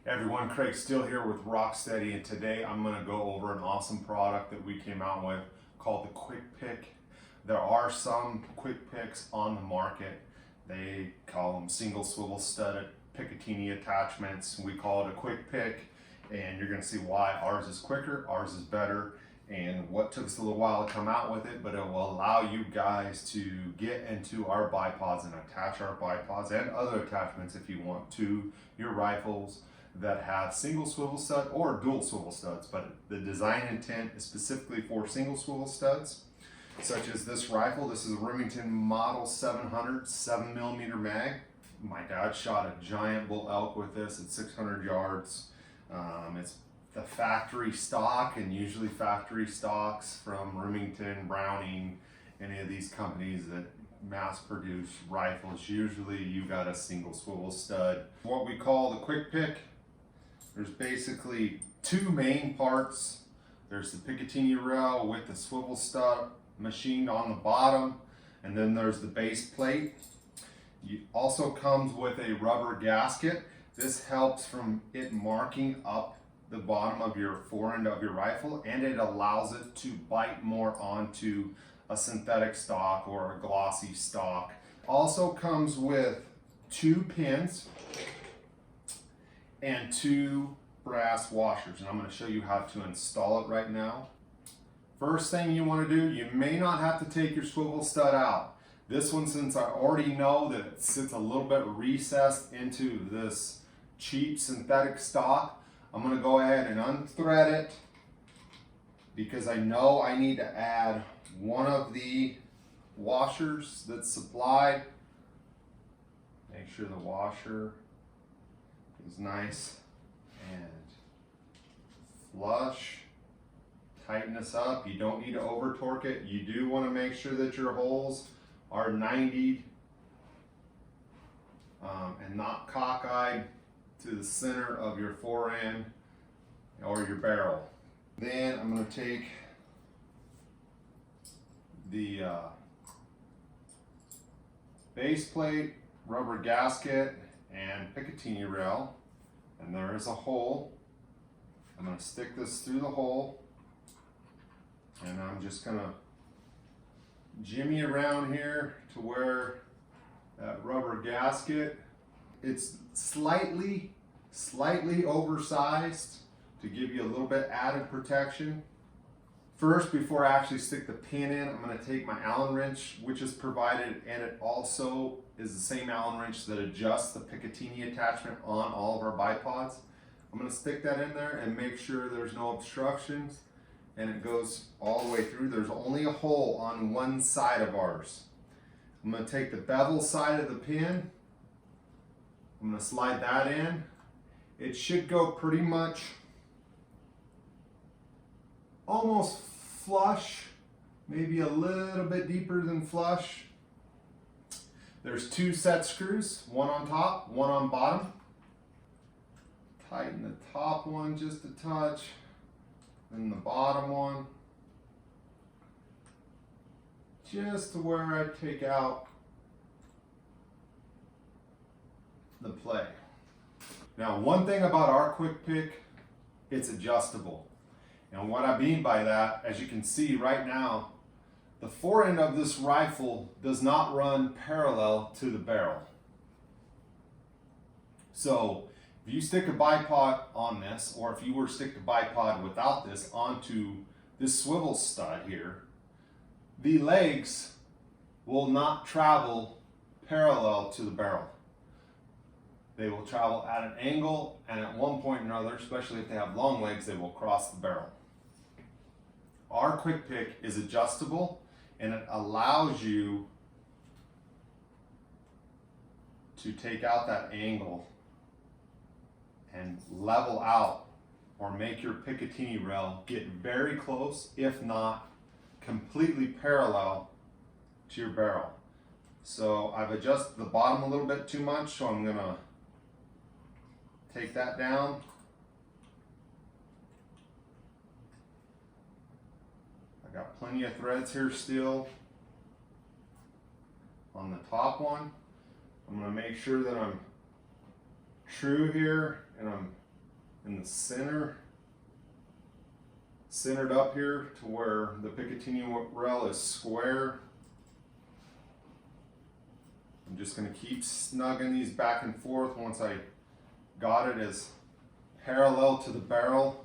Hey everyone, Craig still here with ROKSTEDi, and today I'm going to go over an awesome product that we came out with called the Quick Pick. There are some quick picks on the market. They call them single swivel studded Picatinny attachments. We call it a quick pick, and you're going to see why ours is quicker, ours is better, and what took us a little while to come out with it, but it will allow you guys to get into our bipods and attach our bipods and other attachments if you want to your rifles that have single swivel stud or dual swivel studs, but the design intent is specifically for single swivel studs, such as this rifle. This is a Remington Model 700 7mm mag. My dad shot a giant bull elk with this at 600 yards. It's the factory stock, and usually factory stocks from Remington, Browning, any of these companies that mass produce rifles, usually you got a single swivel stud. What we call the Quick Pick, there's basically two main parts. There's the Picatinny rail with the swivel stud machined on the bottom, and then there's the base plate. It also comes with a rubber gasket. This helps from it marking up the bottom of your forend of your rifle, and it allows it to bite more onto a synthetic stock or a glossy stock. Also comes with two pins and two brass washers, and I'm going to show you how to install it right now. First thing you want to do, you may not have to take your swivel stud out. This one, since I already know that it sits a little bit recessed into this cheap synthetic stock, I'm going to go ahead and unthread it because I know I need to add one of the washers that's supplied. Make sure the washer is nice and flush. Tighten this up. You don't need to over torque it. You do want to make sure that your holes are 90 and not cockeyed to the center of your forend or your barrel. Then I'm going to take the base plate, rubber gasket, and Picatinny rail, and there is a hole. I'm going to stick this through the hole, and I'm just going to jimmy around here to where that rubber gasket, it's slightly oversized to give you a little bit added protection. First, before I actually stick the pin in, I'm going to take my Allen wrench, which is provided, and it also is the same Allen wrench that adjusts the Picatinny attachment on all of our bipods. I'm going to stick that in there and make sure there's no obstructions, and it goes all the way through. There's only a hole on one side of ours. I'm going to take the bevel side of the pin. I'm going to slide that in. It should go pretty much almost flush, maybe a little bit deeper than flush. There's two set screws, one on top, one on bottom. Tighten the top one just a touch, and the bottom one just to where I take out the play. Now, one thing about our Quick Pick, it's adjustable. And what I mean by that, as you can see right now, the forend of this rifle does not run parallel to the barrel. So if you stick a bipod on this, or if you were to stick the bipod without this onto this swivel stud here, the legs will not travel parallel to the barrel. They will travel at an angle, and at one point or another, especially if they have long legs, they will cross the barrel. Our Quick Pick is adjustable, and it allows you to take out that angle and level out or make your Picatinny rail get very close, if not completely parallel to your barrel. So I've adjusted the bottom a little bit too much, so I'm going to take that down. I got plenty of threads here still on the top one. I'm going to make sure that I'm true here, and I'm centered up here to where the Picatinny rail is square. I'm just going to keep snugging these back and forth once I got it as parallel to the barrel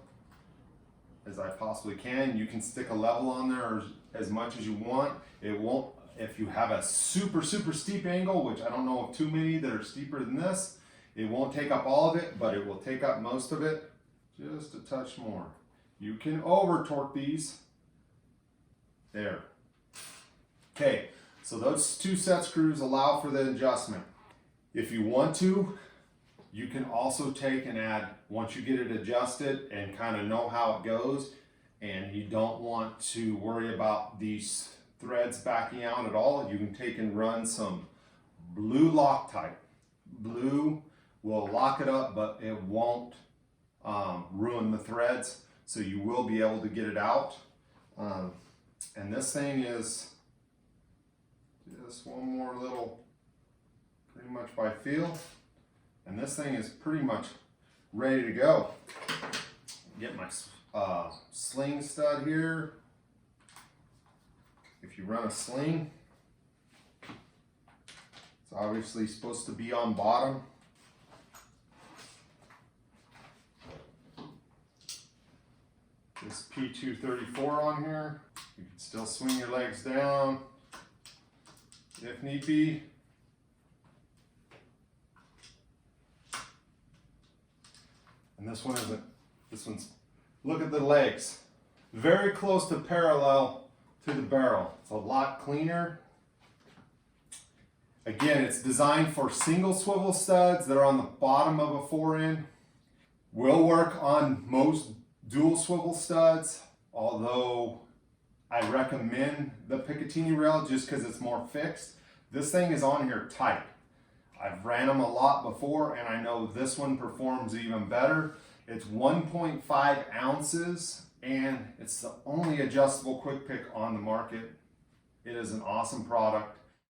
as I possibly can. You can stick a level on there as much as you want. It won't, if you have a super steep angle, which I don't know of too many that are steeper than this, it won't take up all of it, but it will take up most of it, just a touch more. You can over torque these. There. Okay, so those 2 set screws allow for the adjustment. If you want to, you can also take and add, once you get it adjusted and kind of know how it goes, and you don't want to worry about these threads backing out at all, you can take and run some blue Loctite. Blue will lock it up, but it won't ruin the threads, so you will be able to get it out. And this thing is just one more little, pretty much by feel, and this thing is pretty much ready to go. Get my sling stud here. If you run a sling, it's obviously supposed to be on bottom. This P234 on here. You can still swing your legs down if need be. And this one isn't. This one's, look at the legs. Very close to parallel to the barrel. It's a lot cleaner. Again, it's designed for single swivel studs that are on the bottom of a forend. Will work on most dual swivel studs, although I recommend the Picatinny rail just because it's more fixed. This thing is on here tight. I've ran them a lot before, and I know this one performs even better. It's 1.5 ounces, and it's the only adjustable quick pick on the market. It is an awesome product.